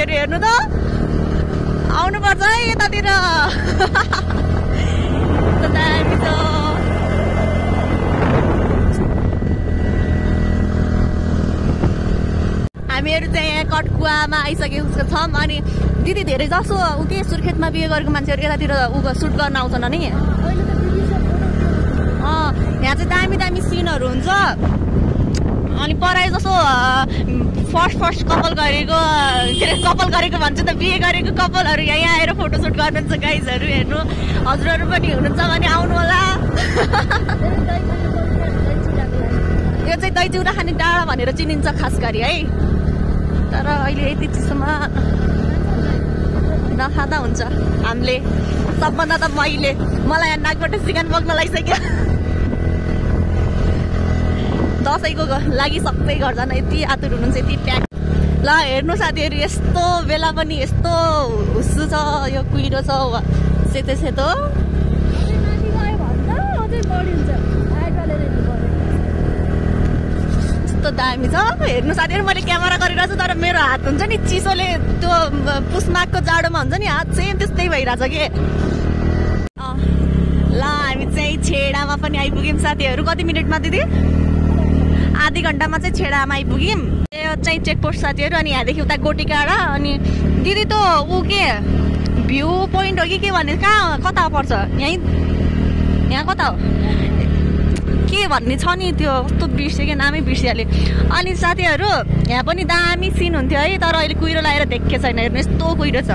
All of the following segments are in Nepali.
साथीहरु हेर्नु त आउनु पर्छ है यतातिर दामी छ हामीहरु चाहिँ यहाँ कटकुवामा आइसकेको छौं अनि दिदी धेरै जसो उके सुर्खेतमा बिहे गरेको मान्छेहरु यतातिर उको सुट गर्न आउँछन् नि यहाँ चाहिँ दामी दामी सिनहरु हुन्छ अनि पराय जसो फर्स्ट कपल गरेको भन्छ त बिहे गरेको कपलहरु यहाँ आएर फोटो सुट गर्नुहुन्छ गाइजहरु हेर्नु हजुरहरु पनि हुनुहुन्छ भने आउनु होला यो चाहिँ दही चिउरा खाने डाँडा भनेर चिनिन्छ खास गरी है तर अहिले यति चिसोमा नखाँदा हुन्छ हामीले सबभन्दा त मलाई नाकबाट सिगान बग्न लागिसक्यो दसैँको लागि सबै घरजना यति आतुर हुनुहुन्छ यति प्याक ल हेर्नु साथीहरु यस्तो बेला पनि यस्तो हुस्सु छ यो कुहिरो छ सेतो सेतो यस्तो दामी छ हेर्नु साथीहरु मैले क्यामेरा गरिरहेछु तर मेरो हात हुन्छ नि चिसोले त्यो पुसमागको जाडोमा हुन्छ नि हात सेम त्यस्तै भइरहेछ के ल हामी चाहिँ छेडामा पनि आइपुग्यौं साथीहरु कति मिनेटमा दिदी आधी घण्टामा चाहिँ छेडामा आइपुग्यौं यो चाहिँ चेकपोस्ट साथीहरु अनि यहाँदेखि उता गोटीकाडा अनि दिदी त उ के भ्यू पोइन्ट हो कि के भन्ने कता पर्छ यहाँ कता हो के भन्ने छ नि त्यो कस्तो बिर्से के नामै बिर्सिहाले अनि साथीहरु यहाँ पनि दामी सिन हुन्थ्यो है तर अहिले कुहिरो लागेर देखे छैन हेर्नु यस्तो कुहिरो छ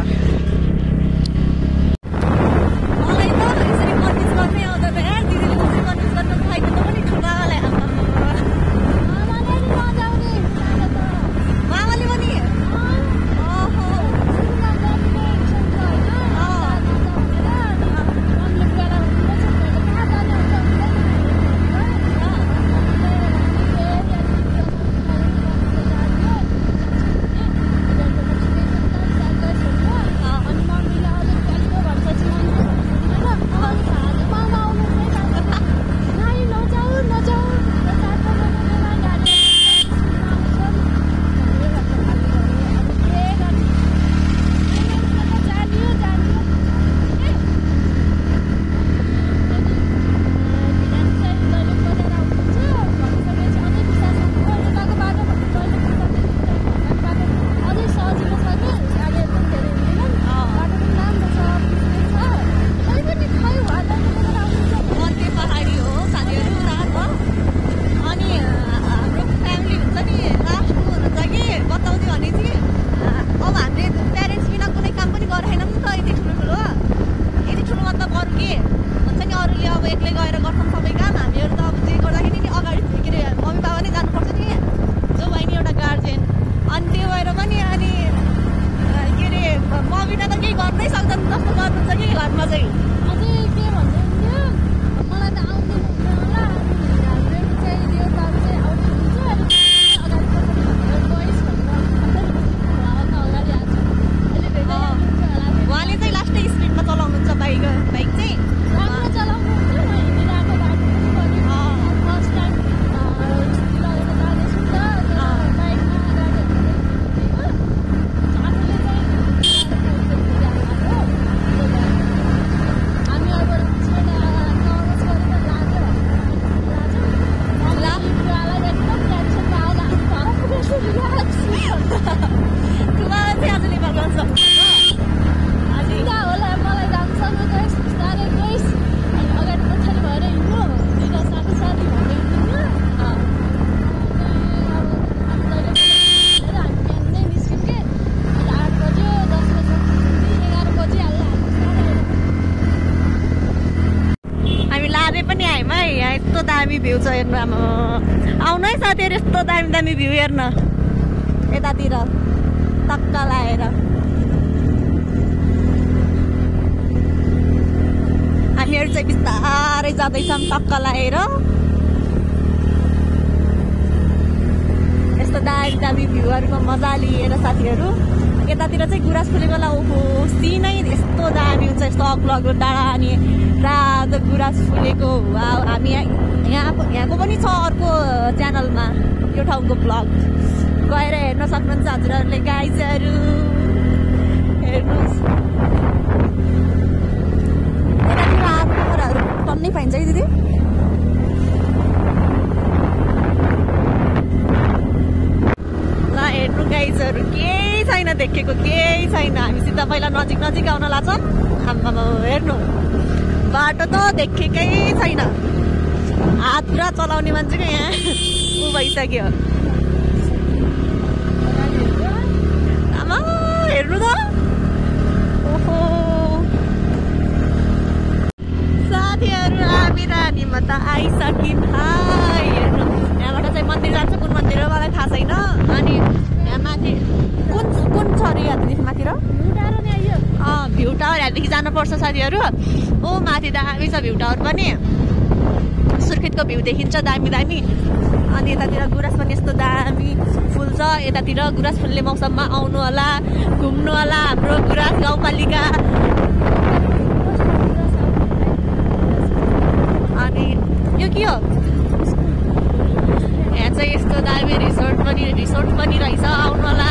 दामी भ्यू छ हेर्नु आउनु है साथीहरु यस्तो दामी दामी भ्यू हेर्न यतातिर टक्क लाएर हामीहरु चाहिँ बिस्तारै जाँदैछौं टक्क लाएर यस्तो दामी दामी भ्यूहरुको मजा लिएर साथीहरु यतातिर चाहिँ गुराँस फुलेको बेला ओहो सिनै यस्तो दामी हुन्छ यस्तो अग्लो डाँडा अनि रातो गुराँस फुलेको वाउ हामी यहाँको पनि छ अर्को च्यानलमा यो ठाउँको ब्लग गएर हेर्न सक्नुहुन्छ हजुरहरुले गाइजहरु हेर्नुहोस् यतातिर आएको कुराहरू टन्नै पाइन्छ है दिदी ल हेर्नु गाइजहरू केही छैन देखेको केही छैन हामीसित पहिला नजिक नजिक आउन लाग्छन् आम्मामा हेर्नु बाटो त देखेकै छैन हात पुरा चलाउने मान्छेको यहाँ ऊ भइसक्यो आमा हेर्नु त ओहो साथीहरू हामी रानीमा त आइसकिन् हाय हेर्नु यहाँबाट चाहिँ मन्दिर जान्छ कुन मन्दिर हो मलाई थाहा छैन अनि यहाँ माथि कुन छ अरे यहाँदेखि माथि र भ्यू टावर यहाँदेखि जानुपर्छ साथीहरू ओ माथि दामी छ भ्यू टावर पनि सुर्खेतको भ्यू देखिन्छ दामी दामी अनि यतातिर गुराँस पनि यस्तो दामी फुल छ यतातिर गुराँस फुल्ने मौसममा आउनु होला घुम्नु होला हाम्रो गुराँस गाउँपालिका अनि यो के हो यहाँ चाहिँ यस्तो दामी रिसोर्ट पनि रहेछ आउनु होला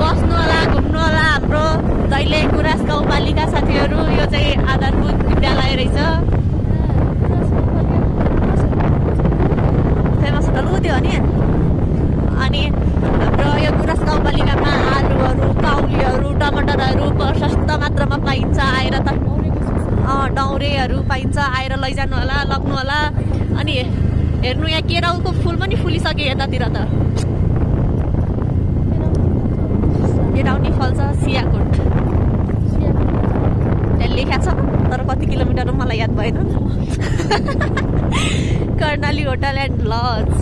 बस्नु होला घुम्नु होला हाम्रो दैलेख गुराँस गाउँपालिका साथीहरू यो चाहिँ आधारभूत विद्यालय रहेछ फेमस होटल हो त्यो अनि हाम्रो यो गुराँस गाउँपालिकामा आलुहरू काउलीहरू टमाटरहरू प्रशस्त मात्रामा पाइन्छ आएर त डौरेहरू पाइन्छ आएर लैजानु होला लग्नु होला अनि हेर्नु यहाँ केराउको फुल पनि फुलिसक्यो यतातिर त केराउनी फल्छ सियाकोट त्यहाँ लेखा छ तर कति किलोमिटर हो मलाई याद भएन Karnali hotel and lodge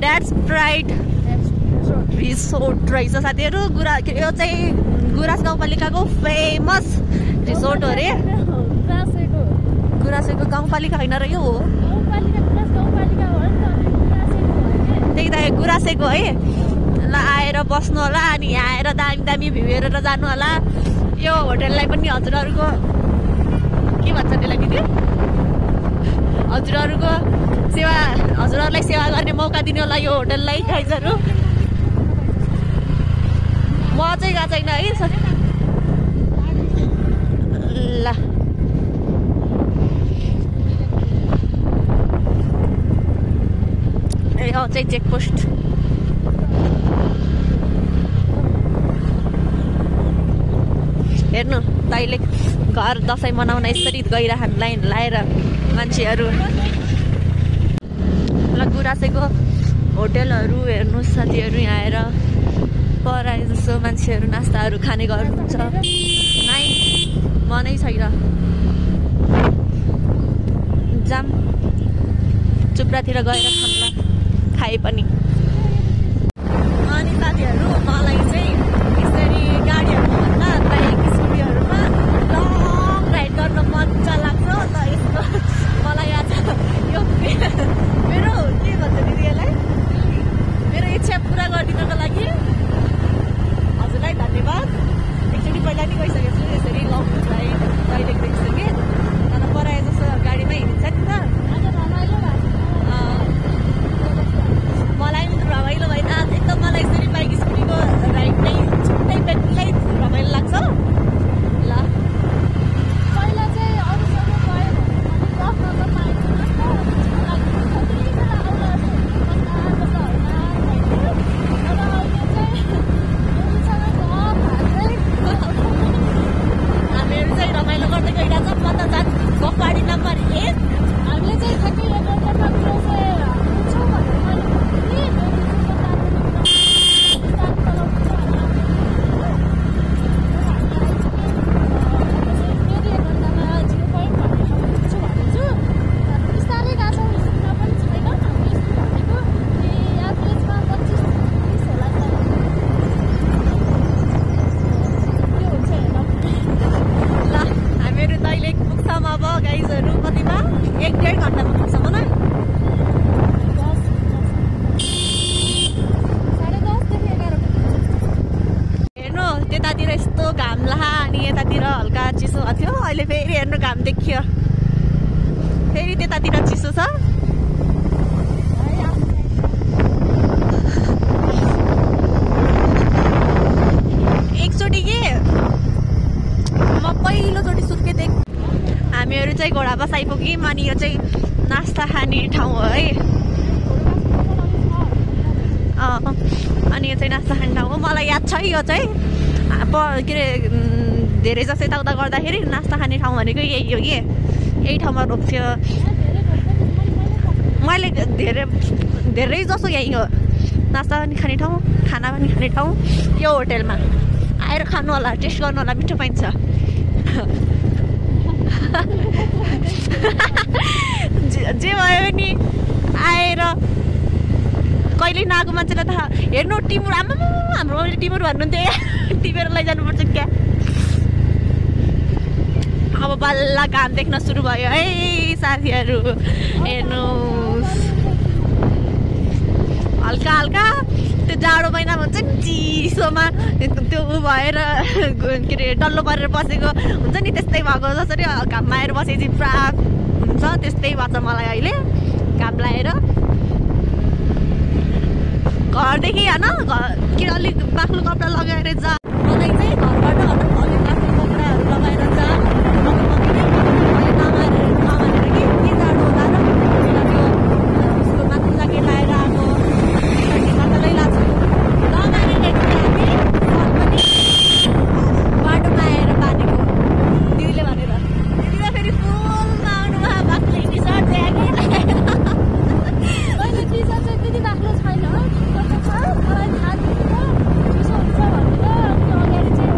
that's Pride resort रहेछ साथीहरू यो चाहिँ गुराँस गाउँपालिकाको फेमस रिसोर्ट हो अरे गुराँसेको गाउँपालिका होइन र यो हो त्यही त गुराँसेको है ल आएर बस्नु होला अनि यहाँ आएर दामी दामी भ्यू हेरेर जानु होला यो होटललाई पनि हजुरहरूको के भन्छ त्यसलाई दिदी हजुरहरूलाई सेवा गर्ने मौका दिने होला यो होटललाई गाइजहरू म चाहिँ गएको छैन है ल ए चाहिँ चेकपोस्ट हेर्नु दैलेख घर दसैँ मनाउन यसरी गइरहन् लाइन लाएर मान्छेहरू ल गुराँसेको होटेलहरू हेर्नुहोस् साथीहरू यहाँ आएर पराए जस्तो मान्छेहरू नास्ताहरू खाने गर्नुहुन्छ नाइ मनै छैन जाम चुप्रातिर गएर खान्ला खाए पनि अनि साथीहरू मलाई चाहिँ यसरी गाडीहरूमा बाइक स्कुटीहरूमा लङ राइड गर्न मजा लाग्छ त यस्तो मलाई आज यो मेरो के भन्छ दिदी यसलाई मेरो इच्छा पुरा गरिदिनको लागि हजुरलाई धन्यवाद एकचोटि पहिला नि गइसकेको छु यसरी लङ राइड दैलेख देखिसकेँ तर पराए जस्तो गाडीमै हिँड्छ नि त मलाई पनि रमाइलो भएन एकदम मलाई यसरी बाइक स्कुटीको राइड नै छुट्टै बेग्लै रमाइलो लाग्छ ल पहिला चाहिँ अरूसँग गयो भने हामीहरू चाहिँ रमाइलो गर्दै गइरहेको छ म त जान गफवाडी नम्बर 1 हामीले चाहिँ ठ्याक्कै त्यतातिर यस्तो घाम लहा अनि यतातिर हल्का चिसो थियो अहिले फेरि हेर्नु घाम देखियो फेरि त्यतातिर चिसो छ चाहिँ घोडाबस आइपुग्यौँ अनि यो चाहिँ नास्ता खाने ठाउँ हो है। अनि यो चाहिँ नास्ता खाने ठाउँ हो। मलाई याद छ यो चाहिँ के अरे धेरै जस्तो यताउता गर्दाखेरि नास्ता खाने ठाउँ भनेको यही हो कि यही ठाउँमा रोक्थ्यो। मैले धेरै जसो यही हो नास्ता पनि खाने ठाउँ खाना पनि खाने ठाउँ यो होटेलमा आएर खानु होला टेस्ट गर्नु होला मिठो पाइन्छ। जे भयो भने आएर कहिले नआएको मान्छेलाई त हेर्नु टिमुर हाम्रो टिमुर भन्नुहुन्थ्यो टिपेर लैजानुपर्छ क्या। अब बल्ल घाम देख्न सुरु भयो है साथीहरू हेर्नु हल्का हल्का त्यो जाडो महिना भन्छ नि चिसोमा त्यो ऊ भएर के अरे डल्लो परेर बसेको हुन्छ नि त्यस्तै भएको जसरी घाममा आएर बसेपछि पुरा हुन्छ त्यस्तै भएको छ मलाई अहिले घाम लगाएर। घरदेखि होइन के अलिक बाक्लो कपडा लगाएर जा मलाई चाहिँ घरबाट अलिक बाक्लो कपडाहरू लगाएर जा नमानेर कि के जाडो होला र त्यो उसको माथि लागि लगाएर आएको माथि लाग्छु नमानेर हामी बाटोमा आएर बाँधेको दिदीले भनेर दिदीले फेरि फुलमा आउनुभयो बाक्लै टी सर्ट चाहिँ त्यति बाक्लो छैन मलाई थाहा थियो चिसो हुन्छ भनेर अनि अगाडि चाहिँ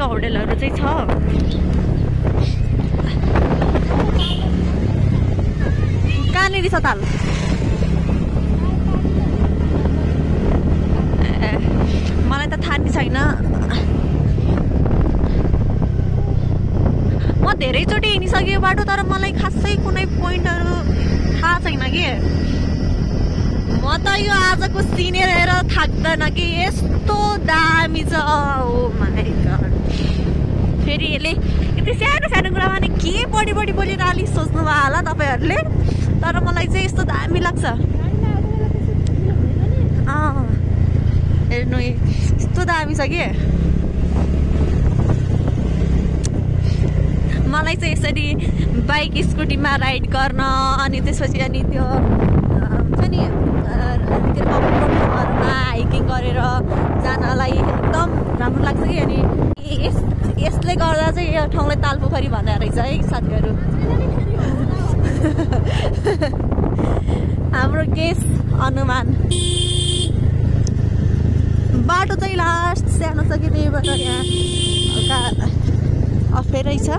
होटलहरू चाहिँ छ। कहाँनिर छ ताल? मलाई त थाहा नि छैन। म धेरैचोटि हिँडिसकेँ यो बाटो तर मलाई खासै कुनै पोइन्टहरू थाहा छैन कि। म त यो आजको सिनेर हेरेर थाक्दैन कि यस्तो दामी छ। ओ माई गॉड फेरि यसले यति सानो सानो कुरामा नि के बढी बोलेर अलिक सोच्नु भयो होला तपाईँहरूले तर मलाई चाहिँ यस्तो दामी लाग्छ। हेर्नु यस्तो दामी छ कि मलाई चाहिँ यसरी बाइक स्कुटीमा राइड गर्न अनि त्यसपछि अनि त्यो हुन्छ नि ठाउँहरूमा हाइकिङ गरेर जानलाई एकदम राम्रो लाग्छ कि। अनि यसले गर्दा चाहिँ यो ठाउँलाई तालपोखरी भन्ने रहेछ है साथीहरू। हाम्रो गेस अनुमान बाटो चाहिँ लास्ट सानो छ कि त्यहीबाट यहाँ हल्का अप्ठ्यारै छ।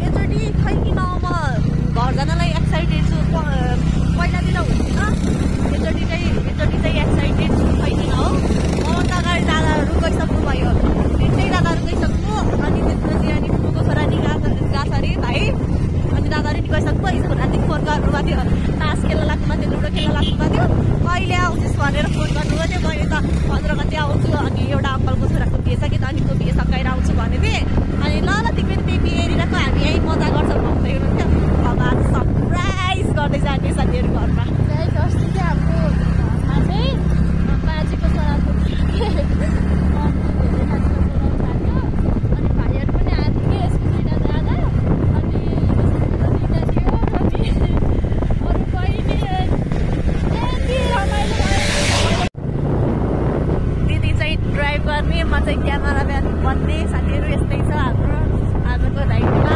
योचोटि खै किन म घर जानलाई एक्साइटेड छु। पहिलातिर हुन्थेन योचोटि चाहिँ एक्साइटेड छु खै किन हो। मभन्दा अगाडि दादाहरू गइसक्नु भयो तिनटै दादाहरू गइसक्नु अनि त्यसपछि अनि फुपूको छोरा नि गएको अरे भाइ अनि दादाहरू नि गइसक्नु यसको राति फोन गर्नुभएको थियो तास खेल्न लाग्नुभएको थियो लुडो खेल्न लाग्नुभएको थियो कहिले आउँछस् भनेर फोन गर्नुभएको थियो। मैले त 15 गते आउँछु अनि एउटा अङ्कलको छोराको बिहे छ कि त अनि त्यो बिहे सकाएर आउँछु भनेको थिएँ। अनि ल तिमी पनि त्यही बिहे हेरिरहेको हामी यहीँ मजा गर्छौँ भन्दै हुनुहुन्थ्यो। अब आज सरप्राइज गर्दै जाने साथीहरू घरमा अस्ति चाहिँ हाम्रो चाहिँ बाजेको छोराको म चाहिँ क्यामेराम्यान बन्ने साथीहरू यस्तै छ हाम्रो आजको राइडमा।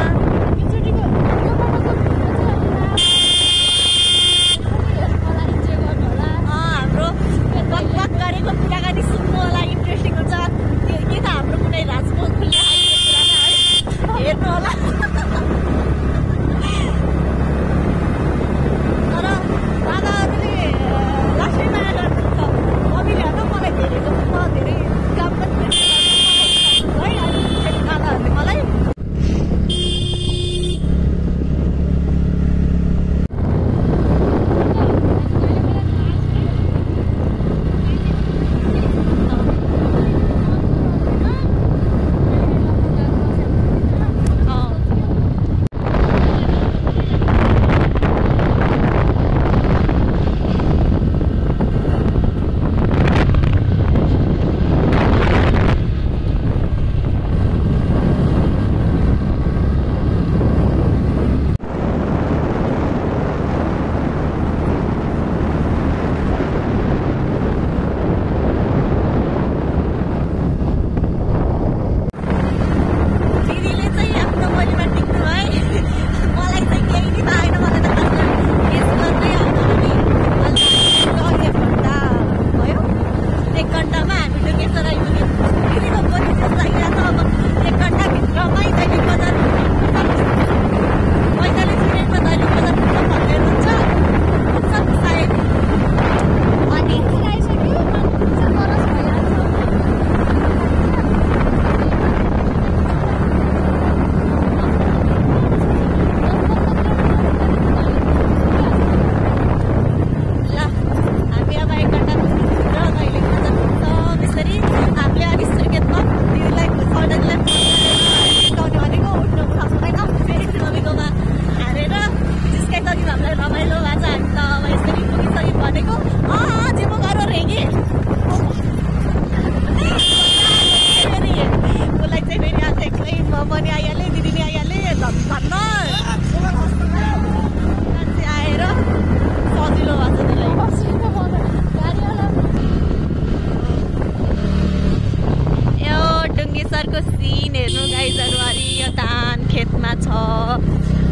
सुन्दरको सिन हेर्नु गाइजहरू। हरियो धान खेतमा छ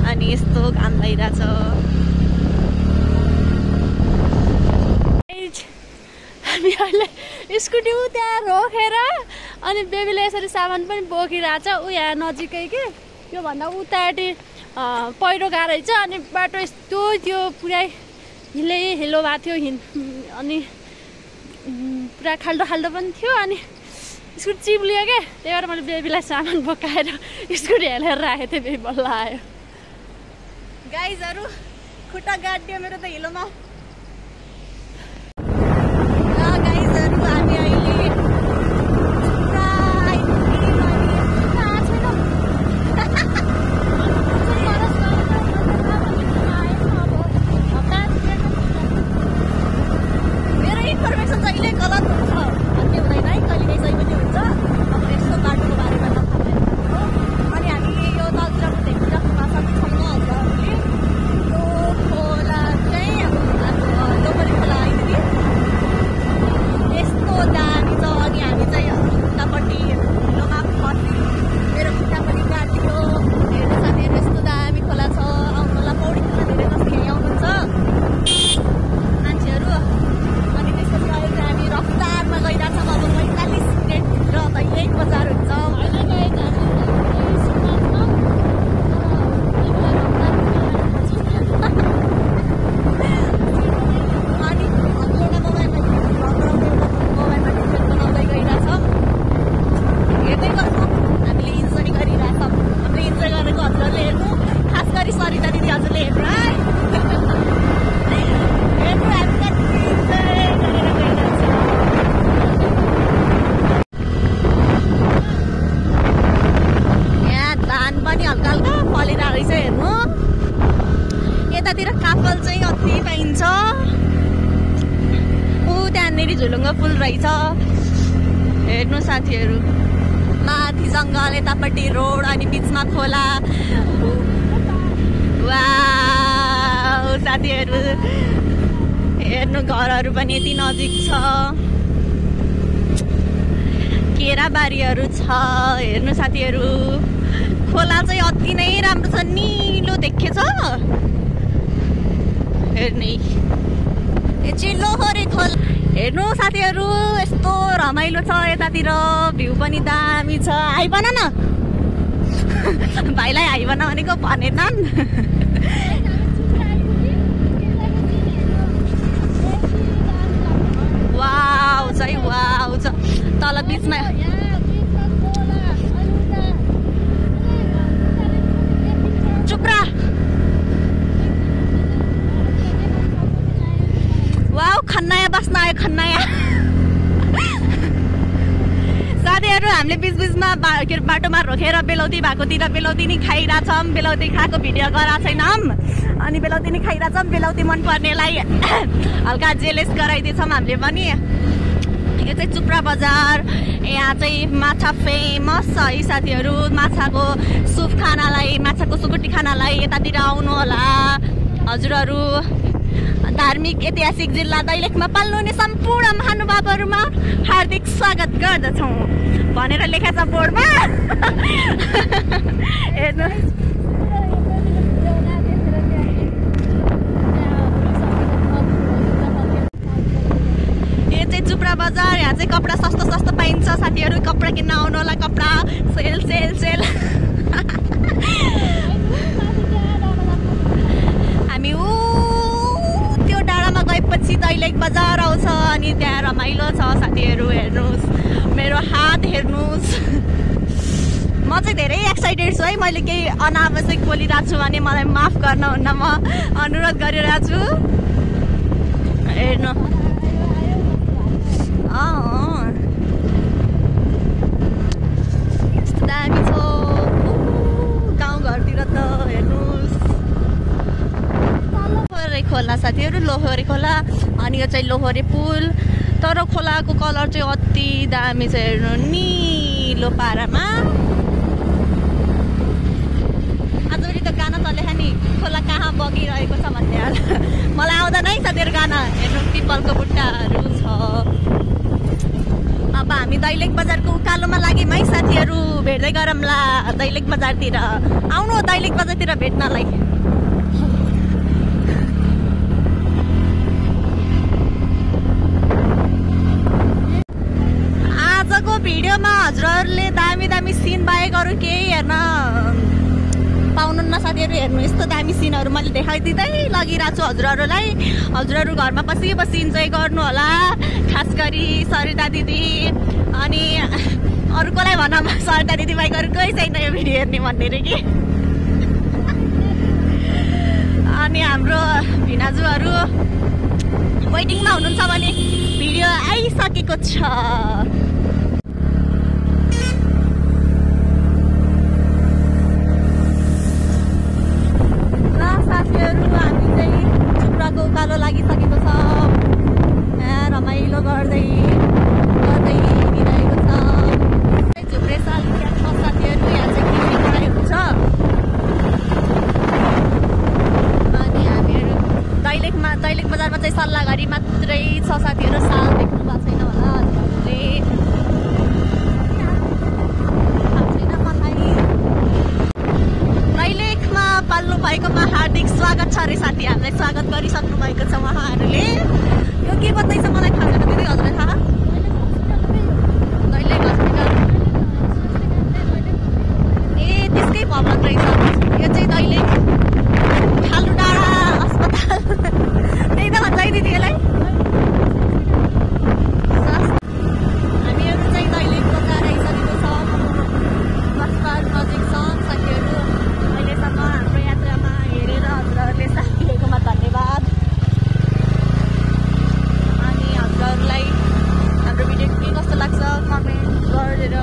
अनि यस्तो घाम भइरहेछ। हामी अहिले स्कुटी त्यहाँ रोकेर अनि बेबीले यसरी सामान पनि बोकिरहेछ। ऊ यहाँ नजिकै के योभन्दा उताटी पहिरो गएको रहेछ अनि बाटो यस्तो त्यो पुरै हिलो भएको थियो अनि पुरा खाल्डो खाल्डो पनि थियो अनि स्कुटी चिप्लियो क्या। त्यही भएर मैले बेबीलाई सामान बोकाएर स्कुटी हेलेर राखेको थिएँ। बेबी बल्ल आयो। गाइजहरू खुट्टा गाडियो मेरो त हिलोमा। गाइजहरू हामी अहिले मेरो इन्फर्मेसन जहिले गलत हुन्छ भन्ने हुँदैन है, कहिले सही पनि हुन्छ। अब यस्तो बाटोको बारेमा त थाहा छैन अनि हामी यो नजिराको देखिराख्नु सक्छौँ हजुरहरूले। यो खोला चाहिँ लोकली खोला होइन कि यस्तो दामी छ अनि हामी चाहिँ उतापट्टि हिलोमा फस्यौँ। मेरो खुट्टा पनि काटियो। हेर्नु साथीहरू यस्तो दामी खोला छ। आउनुलाई पौडी खेल्न धेरै जस्तो यहीँ आउनुहुन्छ मान्छेहरू। अनि त्यसपछि अहिले चाहिँ हामी रफ्तारमा गइरहेछौँ। अब 45 मिनटभित्र त यही बजार हुन्छ। यतातिर काफल चाहिँ अति पाइन्छ। ऊ त्यहाँनिर झुलुङ्गो पुल रहेछ हेर्नु साथीहरू। माथि जङ्गल, यतापट्टि रोड अनि बिचमा खोला। वाउ साथीहरू हेर्नु घरहरू पनि यति नजिक छ। केराबारीहरू छ हेर्नु साथीहरू। खोला चाहिँ अति नै राम्रो छ, निलो देखेछ हेर्नु। यो चाहिँ लोहोरे खोला हेर्नु साथीहरू। यस्तो रमाइलो छ यतातिर। भ्यू पनि दामी छ। हाई बना न भाइलाई, हाई बना भनेको भनेनन्। वाउ छ है, वाउ छ तल बिचमा। चुप्रा वाउ खन्नाया बस्न आयो खन्नाया। साथीहरू हामीले बिचबिचमा बाटोमा रोकेर बेलौती भएकोतिर बेलौती नै खाइरहेछौँ। बेलौती खाएको भिडियो गराएको छैनौँ अनि बेलौती नै खाइरहेछौँ। बेलौती मन पर्नेलाई हल्का जेलेस गराइदिएछौँ हामीले पनि। यो चाहिँ चुप्रा बजार। यहाँ चाहिँ माछा फेमस छ है साथीहरू। माछाको सुप खानालाई, माछाको सुकुटी खानालाई यतातिर आउनु होला हजुरहरू। धार्मिक ऐतिहासिक जिल्ला दैलेखमा पाल्नुहुने सम्पूर्ण महानुभावहरूमा हार्दिक स्वागत गर्दछौँ भनेर लेखा छ बोर्डमा। हेर्नु यो चाहिँ चुप्रा बजार। यहाँ चाहिँ कपडा सस्तो सस्तो पाइन्छ साथीहरू। कपडा किन्न आउनु होला। कपडा सेल सेल सेल। हामी त्यो डाँडामा गएपछि दैलेख बजार आउँछ अनि त्यहाँ रमाइलो छ साथीहरू। हेर्नुहोस् मेरो हात हेर्नुहोस्। म चाहिँ धेरै एक्साइटेड छु है। मैले केही अनावश्यक बोलिरहेको छु भने मलाई माफ गर्नुहुन्न, म अनुरोध गरिरहेको छु। हेर्नु यस्तो दामी छ गाउँघरतिर त। हेर्नुहोस् लोहोरे खोला साथीहरू, लोहोरे खोला। अनि यो चाहिँ लोहोरे पुल। तर खोलाको कलर चाहिँ अति दामी छ हेर्नु, निलो पारामा। आजभोलि त गाना चलेको नि खोला कहाँ बगिरहेको छ भन्ने हाल। मलाई आउँदैन है साथीहरू गाना। हेर्नु पिपलको बुट्टाहरू छ। अब अब हामी दैलेख बजारको उकालोमा लाग्यौँ है साथीहरू, भेट्दै गरौँला दैलेख बजारतिर। आउनु दैलेख बजारतिर भेट्नलाई। आजको भिडियोमा हजुरहरूले दामी दामी सिन बाहेक अरू केही हेर्न पाउनुहुन्न साथीहरू। हेर्नु यस्तो दामी सिनहरू मैले देखाइदिँदै लगिरहेको छु हजुरहरूलाई। हजुरहरू घरमा बसी बसी इन्जोय गर्नु होला, खास गरी सरिता दिदी अनि अरूकोलाई भनौँ, सरिता दिदी बाहेक अरू कोही छैन यो भिडियो हेर्ने भन्ने रे कि। अनि हाम्रो भिनाजुहरू वेटिङमा हुनुहुन्छ भने भिडियो आइसकेको छ। साथीहरू हामी चाहिँ चुप्राको उकालो लागिसकेको छ। रमाइलो गर्दै हिँडिरहेको छ। झुप्रे साल यहाँ छ साथीहरू, यहाँ चाहिँ कृषि पढाइ हुन्छ। अनि हामीहरू दैलेख बजारमा चाहिँ सल्लाहघरी मात्रै छ साथीहरू। साल देख्नु भएको छैन होला हजुरहरूले। दैलेखमा पाल्नु भएकोमा हार्दिक स्वागत छ अरे साथी। हामीलाई स्वागत गरिसक्नु भएको छ उहाँहरूले। यो के भन्दैछ मलाई थाहा छैन दिदी, हजुरलाई थाहा? दैलेख हस्पिटल ए त्यसकै भवन रहेछ यो चाहिँ, दैलेख खालु डाँडा अस्पताल। त्यही त भन्छ है दिदी यसलाई। हामीहरू चाहिँ दैलेख बजार आइसकेको छ। बसपार नजिक छ साथीहरू। अहिलेसम्म हाम्रो यात्रामा हेरेर हजुरहरूले साथ दिएकोमा धन्यवाद। अनि हजुरहरूलाई हाम्रो भिडियो के कस्तो लाग्छ कमेन्ट गरेर